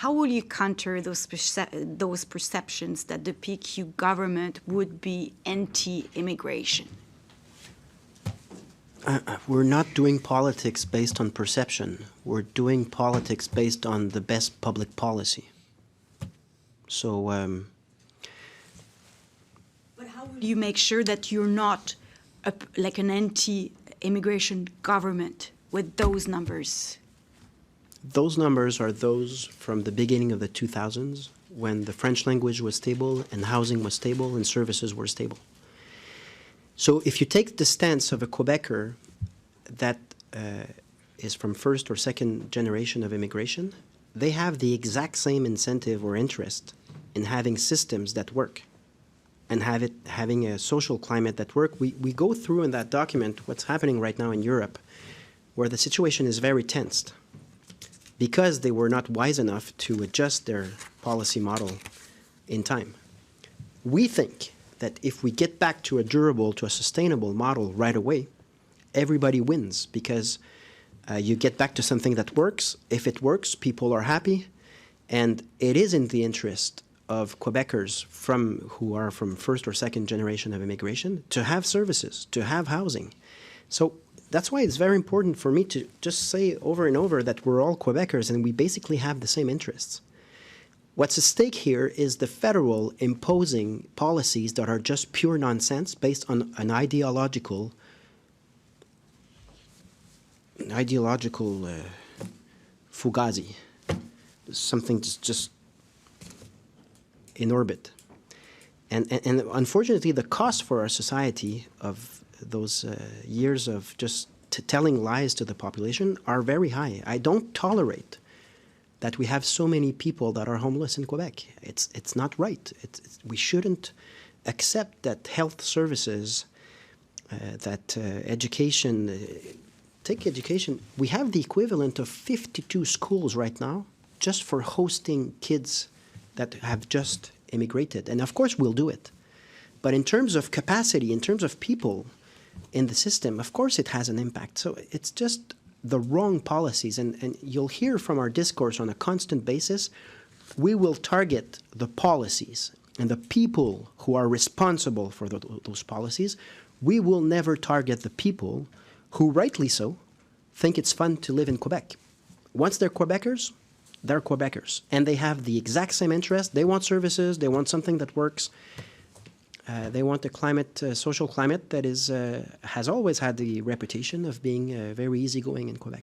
how will you counter those perceptions that the PQ government would be anti-immigration? We're not doing politics based on perception. We're doing politics based on the best public policy. So, but how will you make sure that you're not like an anti-immigration government with those numbers? those numbers are those from the beginning of the 2000s, when the French language was stable and housing was stable and services were stable. So if you take the stance of a Quebecer that is from first or second generation of immigration, they have the exact same incentive or interest in having systems that work and having a social climate that work. We go through in that document what's happening right now in Europe, where the situation is very tensed because they were not wise enough to adjust their policy model in time. We think that if we get back to a durable, to a sustainable model right away, everybody wins, because you get back to something that works. If it works, people are happy, and it is in the interest of Quebecers who are from first or second generation of immigration to have services, to have housing. So that's why it's very important for me to just say over and over that we're all Quebecers and we basically have the same interests. What's at stake here is the federal imposing policies that are just pure nonsense based on an ideological fugazi, something just in orbit. And unfortunately, the cost for our society of those years of just telling lies to the population are very high. I don't tolerate that we have so many people that are homeless in Quebec. It's not right. We shouldn't accept that health services, that education, take education. We have the equivalent of 52 schools right now just for hosting kids that have just immigrated. And of course we'll do it. But in terms of capacity, in terms of people in the system, of course it has an impact. So it's just the wrong policies. And you'll hear from our discourse on a constant basis, we will target the policies and the people who are responsible for those policies. We will never target the people who, rightly so, think it's fun to live in Quebec. Once they're Quebecers, they're Quebecers. And they have the exact same interest. They want services. They want something that works. They want a climate, social climate that has always had the reputation of being very easygoing in Quebec.